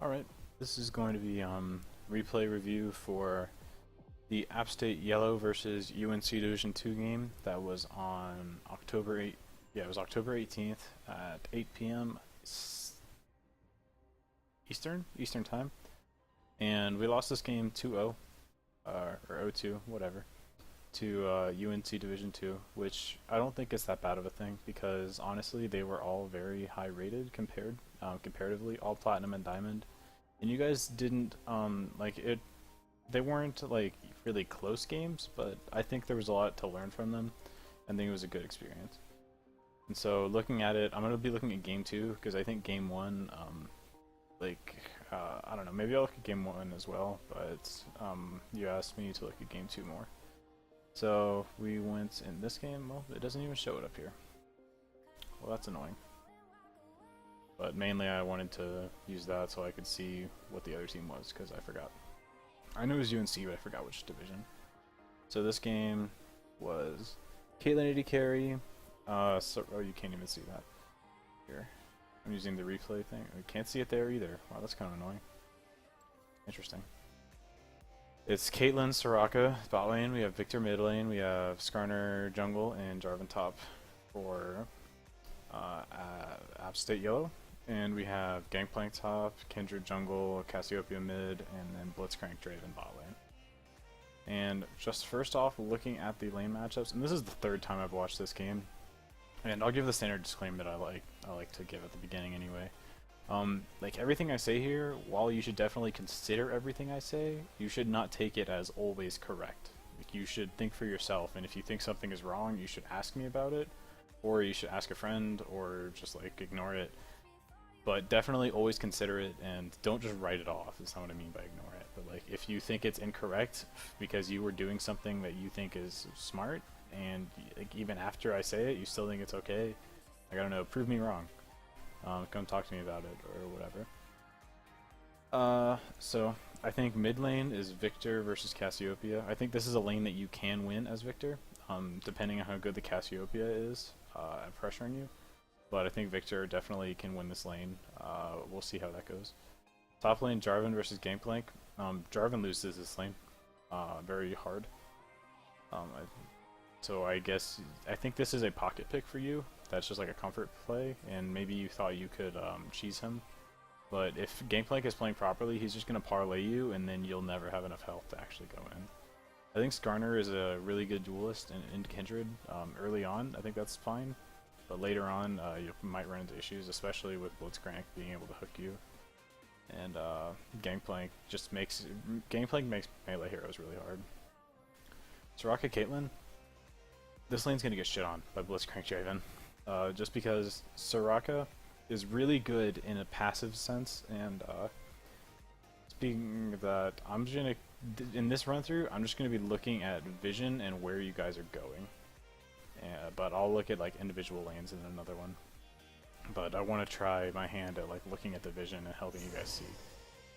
Alright, this is going to be replay review for the App State Yellow versus UNC Division 2 game that was on October 8th. Yeah, it was October 18th at 8 p.m. Eastern time. And we lost this game 2-0, or 0-2, whatever, to UNC Division 2, which I don't think is that bad of a thing because honestly they were all very high rated comparatively, all platinum and diamond. And you guys didn't they weren't like really close games, but I think there was a lot to learn from them. I think it was a good experience. And so looking at it, I'm going to be looking at game 2 because I think game 1 I don't know, maybe I'll look at game 1 as well, but you asked me to look at game 2 more. So we went in this game. Well, it doesn't even show it up here. Well, that's annoying. But mainly I wanted to use that so I could see what the other team was, because I forgot. I knew it was UNC, but I forgot which division. So this game was Caitlyn AD carry. Oh, you can't even see that. Here. I'm using the replay thing. I can't see it there either. Wow, that's kind of annoying. Interesting. It's Caitlyn, Soraka, bot lane. We have Victor mid lane. We have Skarner jungle and Jarvan top for App State Yellow. And we have Gangplank top, Kindred jungle, Cassiopeia mid, and then Blitzcrank Draven bot lane. And just first off, looking at the lane matchups, and this is the third time I've watched this game, and I'll give the standard disclaimer that I like to give at the beginning anyway. Like everything I say here, while you should definitely consider everything I say, you should not take it as always correct. Like, you should think for yourself, and if you think something is wrong, you should ask me about it, or you should ask a friend, or just like ignore it. But definitely always consider it, and don't just write it off. That's not what I mean by ignore it. But like, if you think it's incorrect because you were doing something that you think is smart, and like, even after I say it, you still think it's okay, like, I don't know, prove me wrong. Come talk to me about it or whatever. So I think mid lane is Victor versus Cassiopeia. I think this is a lane that you can win as Victor, depending on how good the Cassiopeia is at pressuring you. But I think Victor definitely can win this lane. We'll see how that goes. Top lane, Jarvan versus Gangplank. Jarvan loses this lane very hard. So I think this is a pocket pick for you. That's just like a comfort play, and maybe you thought you could cheese him. But if Gangplank is playing properly, he's just going to parlay you, and then you'll never have enough health to actually go in. I think Skarner is a really good duelist in Kindred early on. I think that's fine. But later on, you might run into issues, especially with Blitzcrank being able to hook you. And Gangplank makes melee heroes really hard. Soraka Caitlyn, this lane's gonna get shit on by Blitzcrank Draven, just because Soraka is really good in a passive sense. And speaking of that, in this run through, I'm just gonna be looking at vision and where you guys are going. But I'll look at like individual lanes in another one. But I want to try my hand at like looking at the vision and helping you guys see,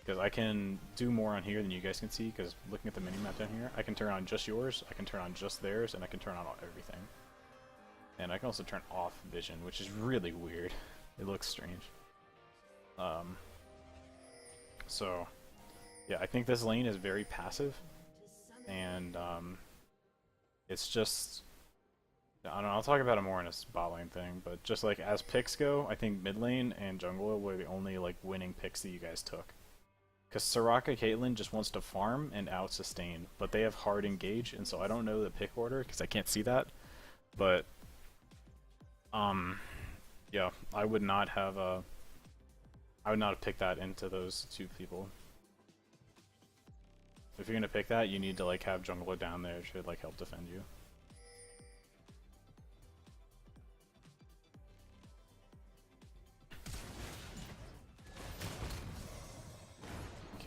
because I can do more on here than you guys can see. Because looking at the mini map down here, I can turn on just yours, I can turn on just theirs, and I can turn on everything. And I can also turn off vision, which is really weird. It looks strange. So yeah, I think this lane is very passive, and it's just, I don't know, I'll talk about it more in a bot lane thing, but just like as picks go, I think mid lane and jungle were the only like winning picks that you guys took. Because Soraka Caitlyn just wants to farm and out sustain, but they have hard engage, and so I don't know the pick order because I can't see that. But yeah, I would not have picked that into those two people. If you're gonna pick that, you need to like have jungler down there to like help defend you.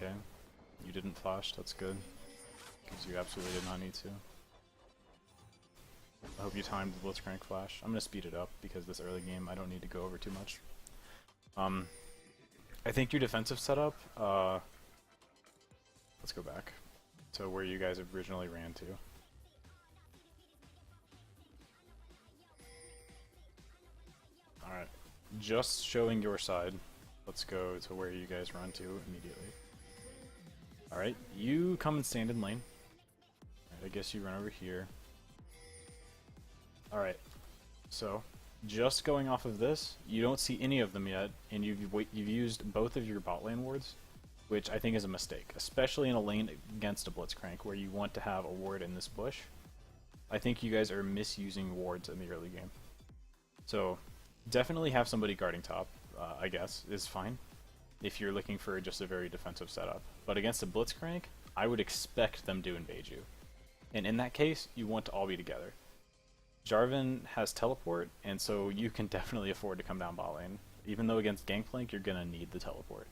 Okay, you didn't flash, that's good, because you absolutely did not need to. I hope you timed the Blitzcrank flash. I'm going to speed it up because this early game I don't need to go over too much. I think your defensive setup, let's go back to where you guys originally ran to. Alright, just showing your side let's go to where you guys run to immediately. Alright, you come and stand in lane. Right, I guess you run over here. Alright, so just going off of this, you don't see any of them yet, and you've used both of your bot lane wards, which I think is a mistake, especially in a lane against a Blitzcrank where you want to have a ward in this bush. I think you guys are misusing wards in the early game. So definitely have somebody guarding top, I guess, is fine if you're looking for just a very defensive setup. But against a Blitzcrank, I would expect them to invade you. And in that case, you want to all be together. Jarvan has teleport, and so you can definitely afford to come down bot lane. Even though against Gangplank, you're gonna need the teleport.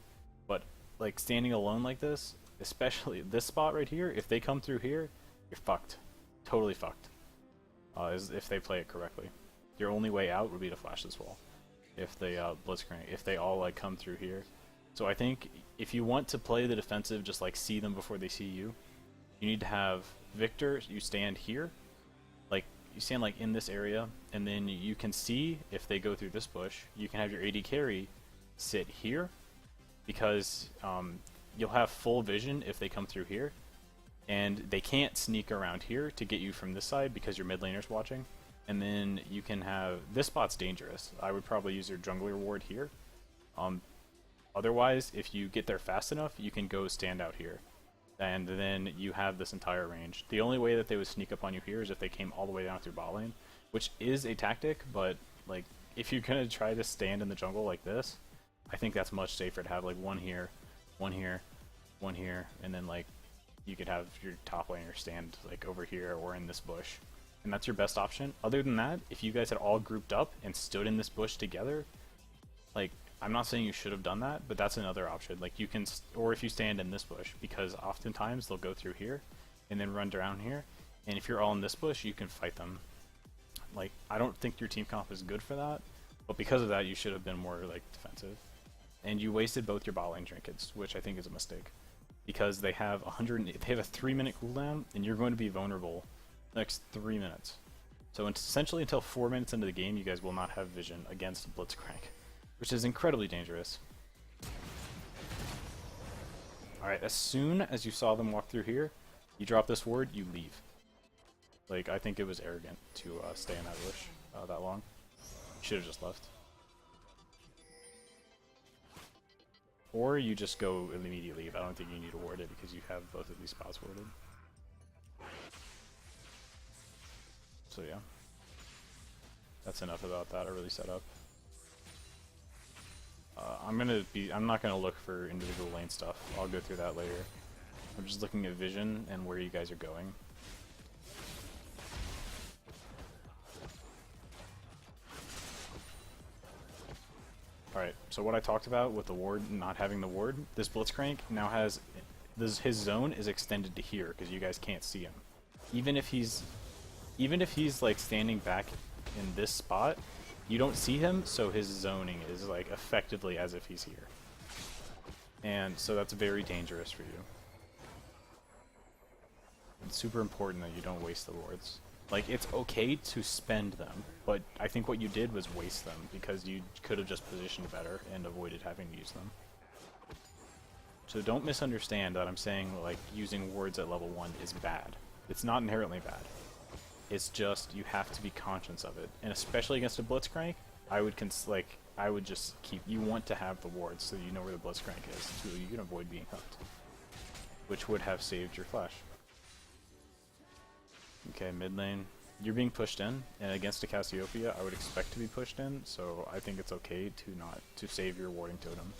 But like standing alone like this, especially this spot right here, if they come through here, you're fucked. Totally fucked. If they play it correctly. Your only way out would be to flash this wall. If they Blitzcrank, if they all like come through here. So I think if you want to play the defensive, just like see them before they see you, you need to have Victor, you stand here, like you stand like in this area, and then you can see if they go through this bush. You can have your AD carry sit here, because you'll have full vision if they come through here, and they can't sneak around here to get you from this side because your mid laner's watching. And then you can have, this spot's dangerous. I would probably use your jungler ward here. Otherwise, if you get there fast enough, you can go stand out here. And then you have this entire range. The only way that they would sneak up on you here is if they came all the way down through bot lane, which is a tactic, but like if you're gonna try to stand in the jungle like this, I think that's much safer to have like one here, one here, one here, and then like you could have your top laner stand like over here or in this bush. And that's your best option. Other than that, if you guys had all grouped up and stood in this bush together, like, I'm not saying you should have done that, but that's another option. Like, you can, or if you stand in this bush, because oftentimes they'll go through here and then run down here. And if you're all in this bush, you can fight them. Like, I don't think your team comp is good for that, but because of that, you should have been more, like, defensive. And you wasted both your bot lane trinkets, which I think is a mistake. Because they have a 3-minute cooldown, and you're going to be vulnerable the next 3 minutes. So essentially until 4 minutes into the game, you guys will not have vision against Blitzcrank, which is incredibly dangerous. Alright, as soon as you saw them walk through here, you drop this ward, you leave. Like, I think it was arrogant to stay in that bush that long. You should have just left. Or you just go immediately, but I don't think you need to ward it because you have both of these spots warded. So yeah. That's enough about that early setup. I'm not gonna look for individual lane stuff. I'll go through that later. I'm just looking at vision and where you guys are going. Alright, so what I talked about with the ward not having the ward, this Blitzcrank now has his zone is extended to here because you guys can't see him. Even if he's like standing back in this spot, you don't see him, so his zoning is like effectively as if he's here. And so that's very dangerous for you. It's super important that you don't waste the wards. Like, it's okay to spend them, but I think what you did was waste them because you could have just positioned better and avoided having to use them. So don't misunderstand that I'm saying like using wards at level 1 is bad. It's not inherently bad. It's just you have to be conscious of it, and especially against a Blitzcrank, I would just keep. You want to have the wards so you know where the Blitzcrank is, so you can avoid being hooked, which would have saved your flash. Okay, mid lane, you're being pushed in, and against a Cassiopeia, I would expect to be pushed in. So I think it's okay to save your warding totem.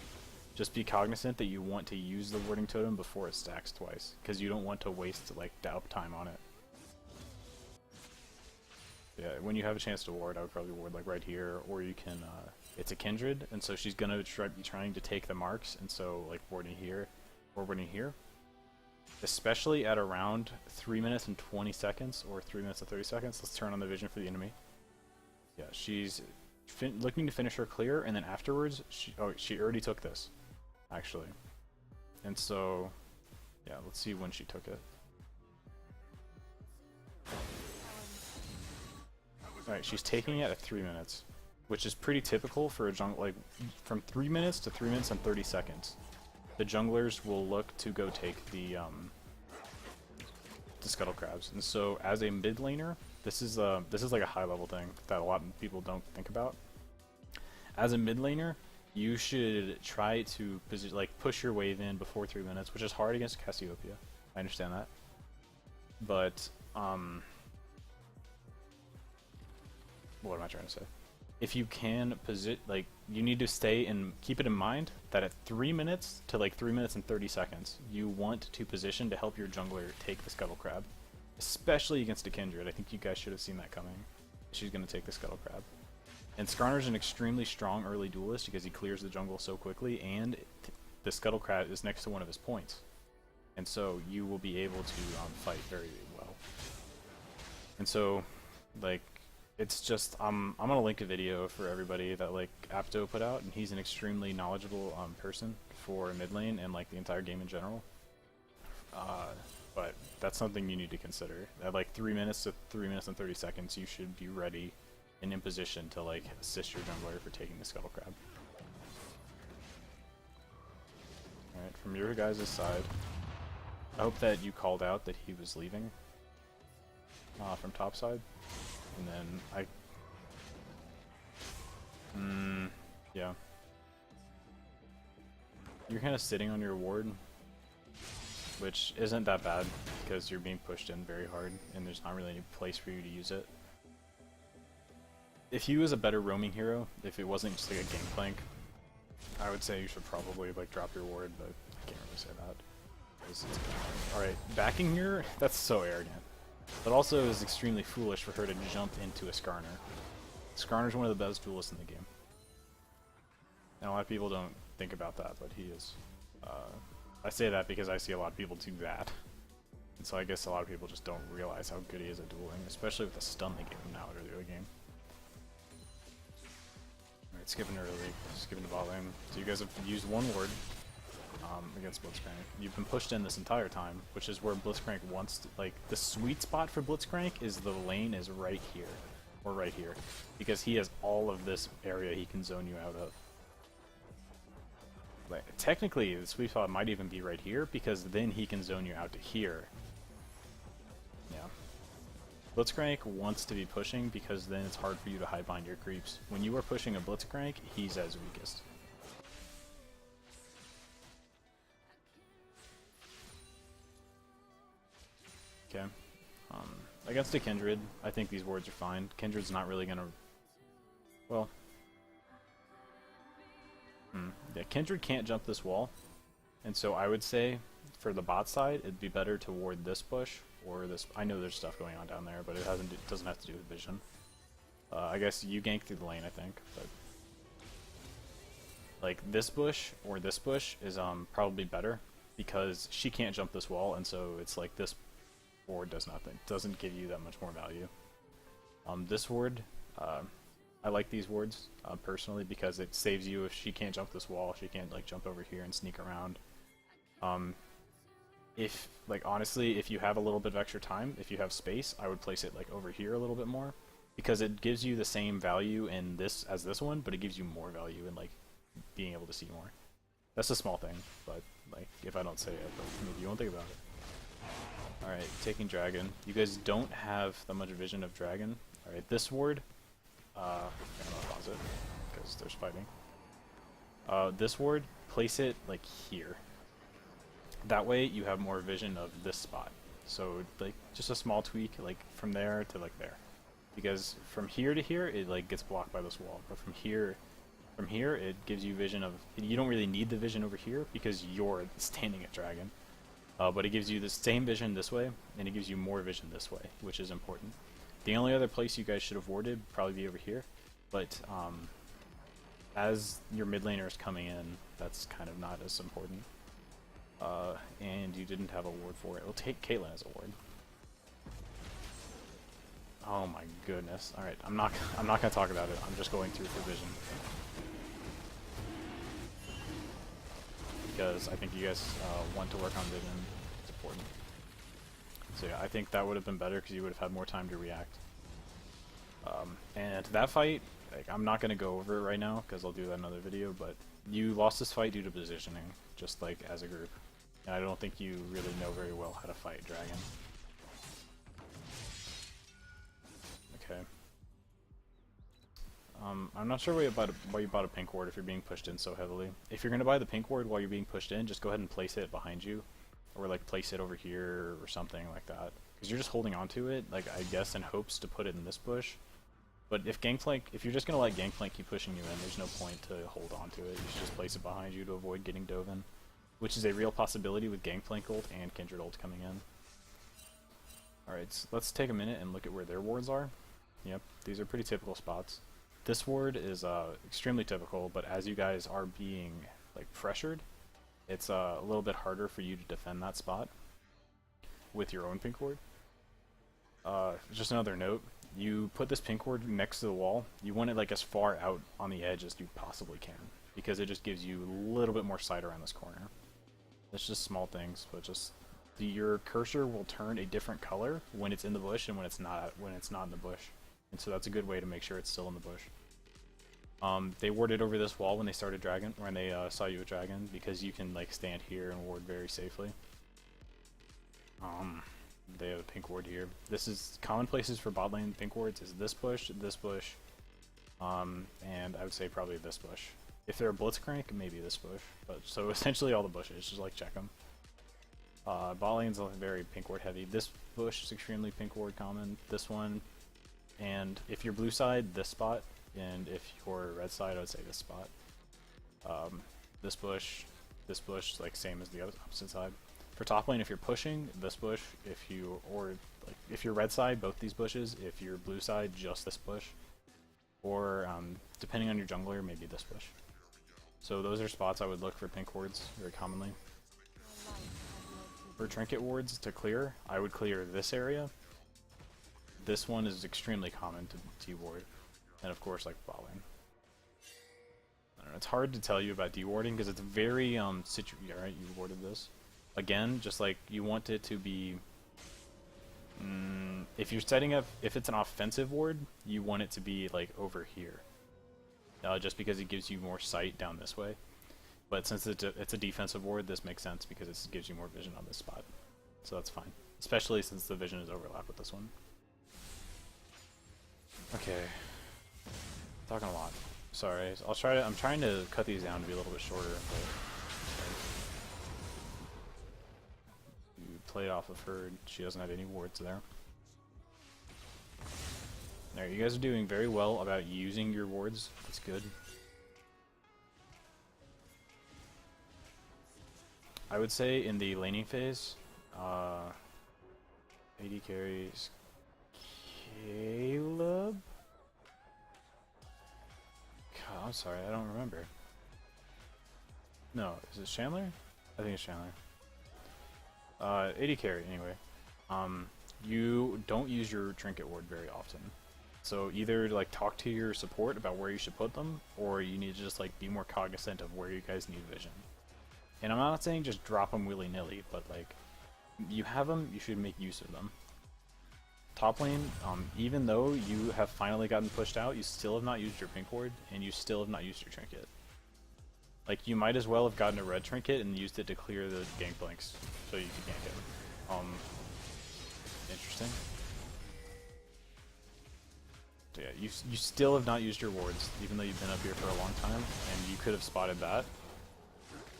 Just be cognizant that you want to use the warding totem before it stacks twice, because you don't want to waste like the uptime on it. Yeah, when you have a chance to ward, I would probably ward like right here, or you can, it's a Kindred, and so she's gonna be trying to take the marks, and so like warding here, or warding here. Especially at around 3 minutes and 20 seconds, or 3 minutes and 30 seconds, let's turn on the vision for the enemy. Yeah, she's looking to finish her clear, and then afterwards, she already took this, actually. And so, yeah, let's see when she took it. Alright, she's taking it at 3 minutes. which is pretty typical for a jungle, like from 3 minutes to 3 minutes and 30 seconds. The junglers will look to go take the scuttle crabs, and so as a mid laner, this is like a high level thing that a lot of people don't think about. As a mid laner, you should try to push your wave in before 3 minutes, which is hard against Cassiopeia. I understand that, but what am I trying to say? If you can you need to stay and keep it in mind that at 3 minutes to like 3 minutes and 30 seconds, you want to position to help your jungler take the scuttle crab, especially against a Kindred. I think you guys should have seen that coming. She's going to take the scuttle crab. And Skarner's an extremely strong early duelist because he clears the jungle so quickly, and the scuttle crab is next to one of his points. And so you will be able to fight very well. And so, like, it's just, I'm gonna link a video for everybody that like Apto put out, and he's an extremely knowledgeable person for mid lane and like the entire game in general. But that's something you need to consider. At like 3 minutes to 3 minutes and 30 seconds, you should be ready and in position to like assist your jungler for taking the scuttle crab. Alright, from your guys' side, I hope that you called out that he was leaving from top side. And then yeah. You're kind of sitting on your ward, which isn't that bad because you're being pushed in very hard and there's not really any place for you to use it. If he was a better roaming hero, if it wasn't just like a gangplank, I would say you should probably like drop your ward, but I can't really say that. Alright, backing here, that's so arrogant. But also is extremely foolish for her to jump into a Skarner. Skarner's one of the best duelists in the game. And a lot of people don't think about that, but he is. I say that because I see a lot of people do that. And so I guess a lot of people just don't realize how good he is at dueling, especially with the stun they give him now earlier in the game. Alright, skipping early, skipping to bot lane. So you guys have used one ward against Blitzcrank. You've been pushed in this entire time, which is where Blitzcrank wants to, like, the sweet spot for Blitzcrank is the lane is right here, or right here, because he has all of this area he can zone you out of. Like, technically, the sweet spot might even be right here, because then he can zone you out to here. Yeah. Blitzcrank wants to be pushing, because then it's hard for you to hide behind your creeps. When you are pushing a Blitzcrank, he's as weakest. Okay. Against a Kindred, I think these wards are fine. Kindred's not really gonna... Well... Yeah, Kindred can't jump this wall. And so I would say, for the bot side, it'd be better to ward this bush, or this... I know there's stuff going on down there, but it doesn't have to do with vision. I guess you gank through the lane, I think, but... Like, this bush, or this bush, is probably better, because she can't jump this wall, and so it's like this ward does nothing. Doesn't give you that much more value. This ward, I like these wards personally because it saves you if she can't jump this wall. She can't like jump over here and sneak around. If like honestly, if you have a little bit of extra time, if you have space, I would place it like over here a little bit more because it gives you the same value in this as this one, but it gives you more value in like being able to see more. That's a small thing, but like if I don't say it, but maybe you won't think about it. Alright, taking Dragon. You guys don't have that much vision of Dragon. Alright, this ward, I'm gonna pause it, because there's fighting. This ward, place it, like, here. That way, you have more vision of this spot. So, like, just a small tweak, like, from there to, like, there. Because from here to here, it, like, gets blocked by this wall. But from here, it gives you vision of... You don't really need the vision over here, because you're standing at Dragon. But it gives you the same vision this way, and it gives you more vision this way, which is important. The only other place you guys should have warded would probably be over here, but as your mid laner is coming in, that's kind of not as important. And you didn't have a ward for it. We'll take Caitlyn as a ward. Oh my goodness! All right, I'm not gonna talk about it. I'm just going through for vision. Because I think you guys want to work on vision. It's important. So yeah, I think that would have been better because you would have had more time to react. And that fight, like, I'm not going to go over it right now because I'll do that in another video, but you lost this fight due to positioning, just like as a group. And I don't think you really know very well how to fight Dragon. Okay. I'm not sure why you bought a pink ward if you're being pushed in so heavily. If you're going to buy the pink ward while you're being pushed in, just go ahead and place it behind you. Or like place it over here or something like that. Because you're just holding on to it, like I guess in hopes to put it in this bush. But if you're just going to let Gangplank keep pushing you in, there's no point to hold on to it. You should just place it behind you to avoid getting dove in. Which is a real possibility with Gangplank ult and Kindred ult coming in. Alright, so let's take a minute and look at where their wards are. Yep, these are pretty typical spots. This ward is extremely typical, but as you guys are being like pressured, it's a little bit harder for you to defend that spot with your own pink ward. Just another note, you put this pink ward next to the wall, you want it like as far out on the edge as you possibly can, because it just gives you a little bit more sight around this corner. It's just small things, but just your cursor will turn a different color when it's in the bush and when it's not in the bush. And so that's a good way to make sure it's still in the bush. They warded over this wall when they started dragon, when they saw you with dragon, because you can like stand here and ward very safely. They have a pink ward here. This is common places for bot lane pink wards is this bush, and I would say probably this bush. If they're a blitzcrank, maybe this bush. But so essentially all the bushes, just like check them. Bot lane's very pink ward heavy. This bush is extremely pink ward common. This one. And if you're blue side, this spot, and if you're red side, I would say this spot. This bush, like same as the other opposite side. For top lane, if you're pushing, this bush. If you're red side, both these bushes. If you're blue side, just this bush. Or depending on your jungler, maybe this bush. So those are spots I would look for pink wards very commonly. For trinket wards to clear, I would clear this area. This one is extremely common to deward, and of course, like bot lane. I don't know, it's hard to tell you about dewarding because it's very yeah, right, you warded this. Again, just like you want it to be. If you're setting up, if it's an offensive ward, you want it to be like over here, just because it gives you more sight down this way. But since it's a defensive ward, this makes sense because it gives you more vision on this spot, so that's fine. Especially since the vision is overlap with this one. Okay, talking a lot. Sorry. I'm trying to cut these down to be a little bit shorter. But you played off of her. She doesn't have any wards there. There, you guys are doing very well about using your wards. That's good. I would say in the laning phase, AD carries Caleb? God, I'm sorry, I don't remember. No, is it Chandler? I think it's Chandler. AD carry, anyway. You don't use your trinket ward very often. So either like talk to your support about where you should put them, or you need to just like be more cognizant of where you guys need vision. And I'm not saying just drop them willy-nilly, but like, you have them, you should make use of them. Top lane, even though you have finally gotten pushed out, you still have not used your pink ward, and you still have not used your trinket. Like, you might as well have gotten a red trinket and used it to clear the gangplanks, so you could gank it. Interesting. So yeah, you still have not used your wards, even though you've been up here for a long time, and you could have spotted that.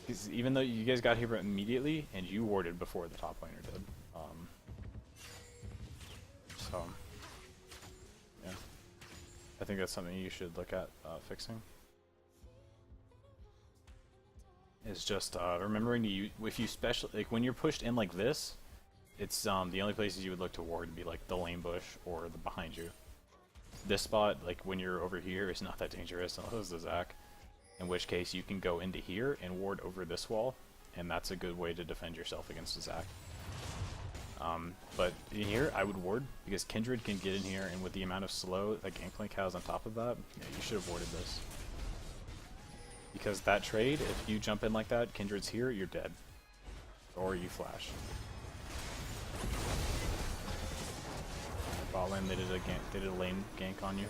Because even though you guys got here immediately, and you warded before the top laner did. So, yeah. I think that's something you should look at fixing. Is just remembering to use, if you like when you're pushed in like this, it's the only places you would look to ward would be like the lane bush or the behind you. This spot, like when you're over here, is not that dangerous unless it's the Zac. In which case you can go into here and ward over this wall, and that's a good way to defend yourself against a Zac. But in here, I would ward, because Kindred can get in here, and with the amount of slow that Gangplank has on top of that, yeah, you should have warded this. Because that trade, if you jump in like that, Kindred's here, you're dead. Or you flash. Bot lane, they did a lane gank on you.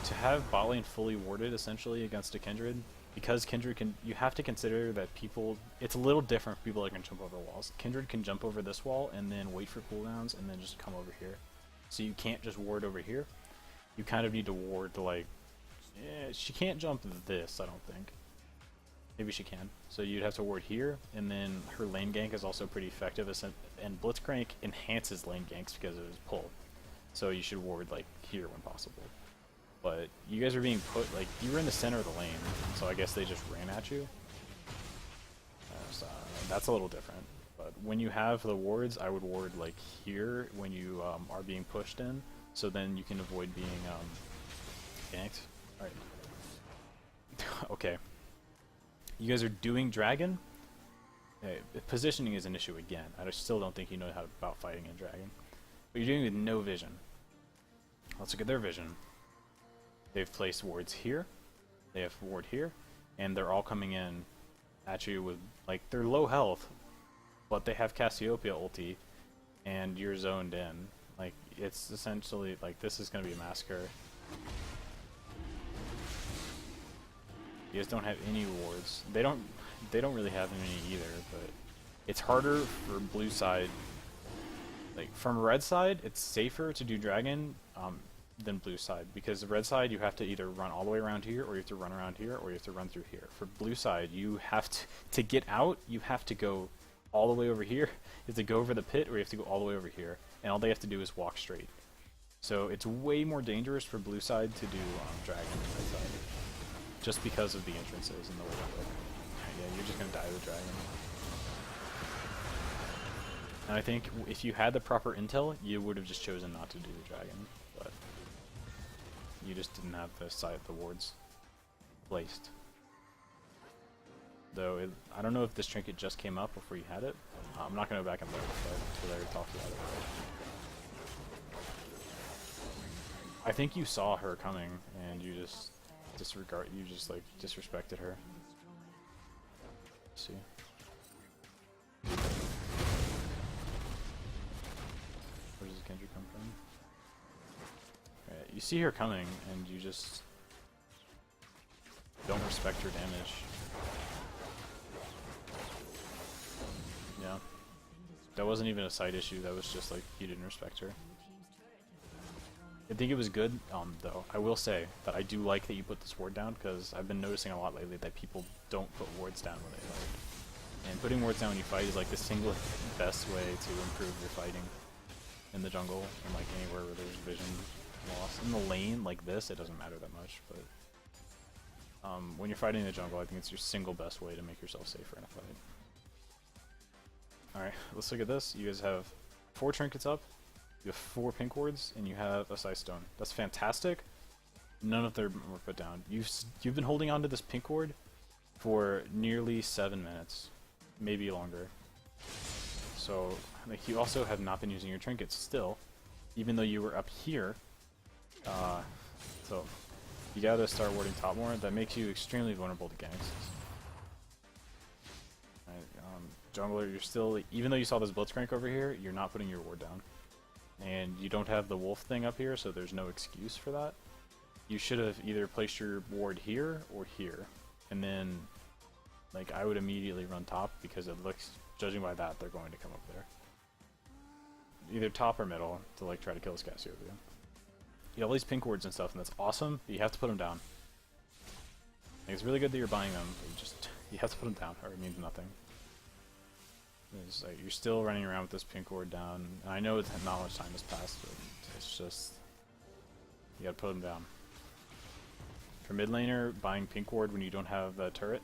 to have bot lane fully warded essentially against a Kindred, because Kindred can, you have to consider that people, it's a little different for people that can jump over walls. Kindred can jump over this wall and then wait for cooldowns and then just come over here. So you can't just ward over here. You kind of need to ward to like, she can't jump this, I don't think. Maybe she can. So you'd have to ward here, and then her lane gank is also pretty effective, and Blitzcrank enhances lane ganks because of his pull. So you should ward like here when possible. But you guys are being put, like, you were in the center of the lane, so I guess they just ran at you. So that's a little different. But when you have the wards, I would ward like here when you are being pushed in, so then you can avoid being ganked. Alright. Okay. You guys are doing dragon? Positioning is an issue again. I still don't think you know how about fighting in dragon. But you're doing it with no vision. Let's look at their vision. They've placed wards here. They have ward here. And they're all coming in at you with, like, they're low health, but they have Cassiopeia ulti, and you're zoned in. Like, it's essentially, like, this is going to be a massacre. You guys don't have any wards. They don't really have any either, but it's harder for blue side. Like, from red side, it's safer to do dragon than blue side, because the red side you have to either run all the way around here, or you have to run around here, or you have to run through here. For blue side, you have to get out, you have to go all the way over here. You have to go over the pit, or you have to go all the way over here, and all they have to do is walk straight. So it's way more dangerous for blue side to do dragon than red side, just because of the entrances and the way they look. Yeah, you're just gonna die with dragon. And I think if you had the proper intel, you would have just chosen not to do the dragon, but you just didn't have the side the wards placed. Though I don't know if this trinket just came up before you had it. I'm not gonna go back and look, but I already talked about it. I think you saw her coming and you just disrespected her. Let's see. Where does the Kendrick come from? Right, you see her coming and you just don't respect her damage. Yeah. That wasn't even a side issue, that was just like you didn't respect her. I think it was good, though. I will say that I do like that you put this ward down, because I've been noticing a lot lately that people don't put wards down when they fight. And putting wards down when you fight is like the single best way to improve your fighting in the jungle, and like anywhere where there's vision loss. In the lane, like this, it doesn't matter that much, but when you're fighting in the jungle, I think it's your single best way to make yourself safer in a fight. Alright, let's look at this. You guys have 4 trinkets up. You have 4 pink wards, and you have a Sight Stone. That's fantastic. None of them were put down. You've been holding on to this pink ward for nearly 7 minutes, maybe longer. So, like, you also have not been using your trinkets still, even though you were up here. So, you gotta start warding top more. That makes you extremely vulnerable to ganks. Right, jungler, you're still, even though you saw this Blitzcrank over here, you're not putting your ward down. And you don't have the wolf thing up here, so there's no excuse for that. You should have either placed your ward here or here, and then, like, I would immediately run top, because it looks, judging by that, they're going to come up there. Either top or middle to like try to kill this Cassiopeia. You have all these pink wards and stuff, and that's awesome, but you have to put them down. Like, it's really good that you're buying them, but you have to put them down, or it means nothing. It's like you're still running around with this pink ward down. And I know it's not much time has passed, but it's just you gotta put them down. For mid laner, buying pink ward when you don't have the turret,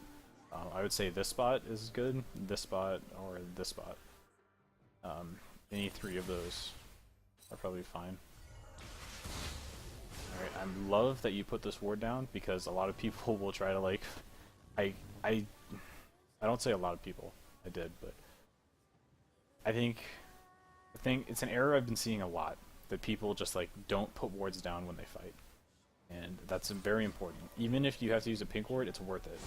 I would say this spot is good, this spot, or this spot. Any 3 of those are probably fine. Alright, I love that you put this ward down, because a lot of people will try to, like, I don't say a lot of people, I did, but I think it's an error I've been seeing a lot, that people just like don't put wards down when they fight, and that's very important. Even if you have to use a pink ward, it's worth it,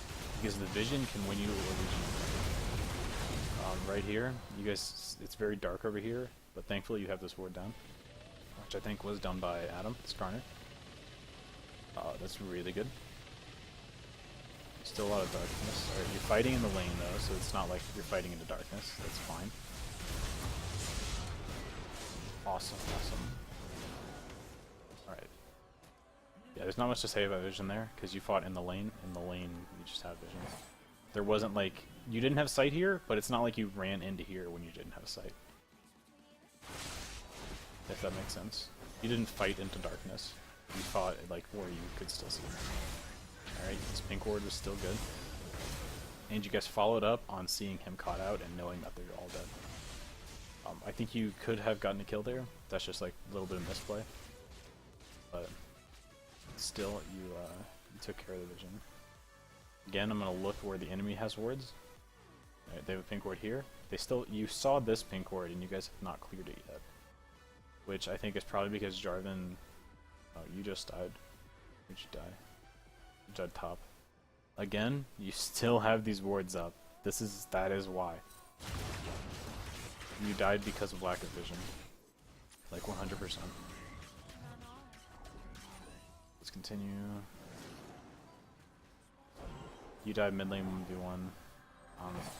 because the vision can win you a Legion. Right here, you guys, it's very dark over here, but thankfully you have this ward down, which I think was done by Adam Skarner. That's really good. Still a lot of darkness. Alright, you're fighting in the lane though, so it's not like you're fighting in the darkness. That's fine. Awesome, awesome. Alright. Yeah, there's not much to say about vision there, because you fought in the lane. In the lane, you just have vision. There wasn't like... You didn't have sight here, but it's not like you ran into here when you didn't have sight. If that makes sense. You didn't fight into darkness. You fought like where you could still see. Alright, this pink ward was still good. And you guys followed up on seeing him caught out and knowing that they're all dead. I think you could have gotten a kill there. That's just like a little bit of misplay. But still, you took care of the vision. Again, I'm going to look where the enemy has wards. Right, they have a pink ward here. You saw this pink ward and you guys have not cleared it yet. Which I think is probably because Jarvan... Oh, you just died. Where'd you die? You died top. Again, you still have these wards up. That is why. You died because of lack of vision. Like 100%. Let's continue. You died mid lane 1v1.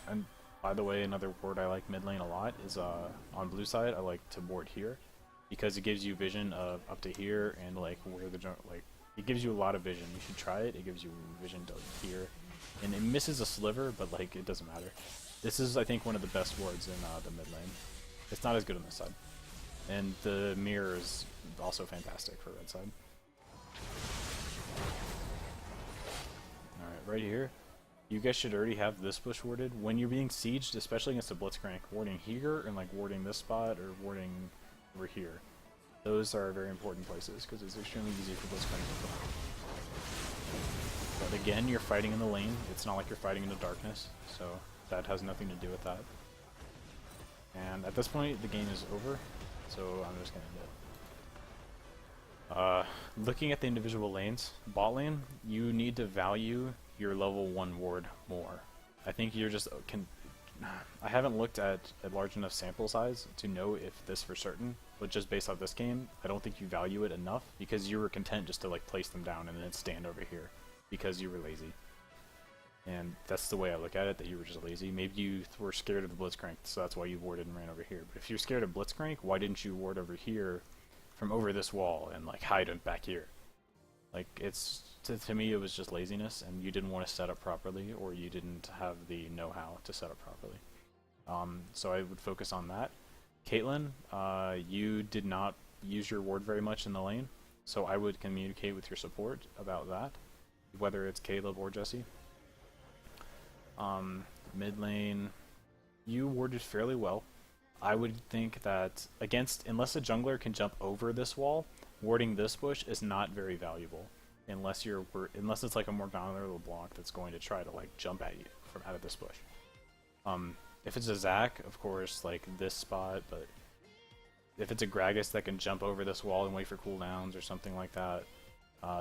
And by the way, another ward I like mid lane a lot is on blue side, I like to ward here. Because it gives you vision of up to here and like where the it gives you a lot of vision. You should try it. It gives you vision to here, and it misses a sliver, but like it doesn't matter. This is I think one of the best wards in the mid lane. It's not as good on this side, and the mirror is also fantastic for red side. All right, right here, you guys should already have this bush warded when you're being sieged, especially against a blitzcrank. Warding here and like warding this spot or warding over here. Those are very important places because it's extremely easy for blitzcrank to come out. But again, you're fighting in the lane. It's not like you're fighting in the darkness, so that has nothing to do with that. And at this point, the game is over, so I'm just gonna end it. Looking at the individual lanes, bot lane, you need to value your level 1 ward more. I think you're just I haven't looked at a large enough sample size to know if this for certain, but just based off this game, I don't think you value it enough because you were content just to like place them down and then stand over here because you were lazy. And that's the way I look at it, that you were just lazy. Maybe you were scared of the blitzcrank, so that's why you warded and ran over here. But if you're scared of blitzcrank, why didn't you ward over here from over this wall and like hide it back here? Like it's to me it was just laziness, and you didn't want to set up properly, or you didn't have the know-how to set up properly. So I would focus on that. Caitlyn, you did not use your ward very much in the lane, so I would communicate with your support about that, whether it's Caleb or Jesse. Mid lane, you warded fairly well. I would think that unless a jungler can jump over this wall, warding this bush is not very valuable. Unless it's like a Morgana or LeBlanc that's going to try to like jump at you from out of this bush. If it's a Zac, of course, like this spot, but if it's a Gragas that can jump over this wall and wait for cooldowns or something like that,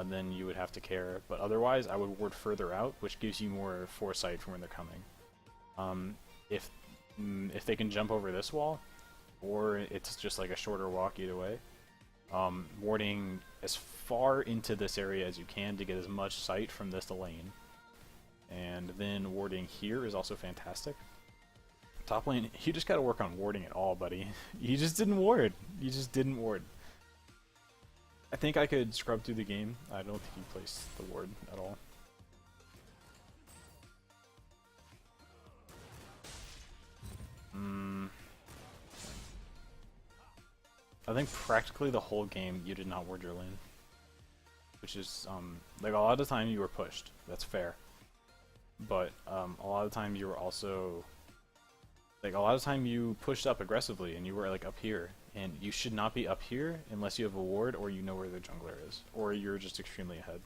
then you would have to care. But otherwise, I would ward further out, which gives you more foresight from when they're coming. If they can jump over this wall, or it's just like a shorter walk either way, warding as far into this area as you can to get as much sight from this lane. And then warding here is also fantastic. Top lane, you just gotta work on warding it all, buddy. You just didn't ward. You just didn't ward. I think I could scrub through the game. I don't think you placed the ward at all. I think practically the whole game you did not ward your lane. Which is, like a lot of the time you were pushed. That's fair. But, a lot of the time you were also... Like, a lot of the time you pushed up aggressively and you were, like, up here. And you should not be up here unless you have a ward or you know where the jungler is. Or you're just extremely ahead.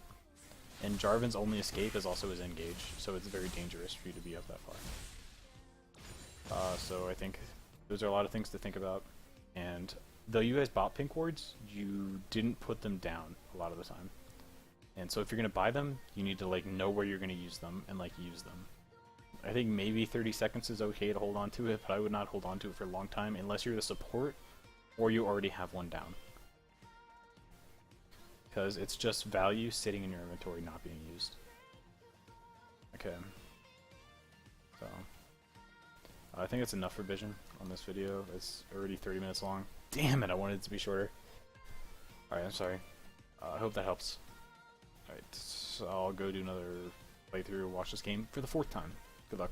And Jarvan's only escape is also his engage, so it's very dangerous for you to be up that far. So I think those are a lot of things to think about. And though you guys bought pink wards, you didn't put them down a lot of the time. And so if you're going to buy them, you need to like know where you're going to use them and like use them. I think maybe 30 seconds is okay to hold on to it, but I would not hold on to it for a long time unless you're the support or you already have one down. because it's just value sitting in your inventory not being used. Okay. So I think it's enough for Vision on this video. It's already 30 minutes long. Damn it, I wanted it to be shorter. Alright, I'm sorry. I hope that helps. Alright, so I'll go do another playthrough, watch this game for the 4th time. Good luck.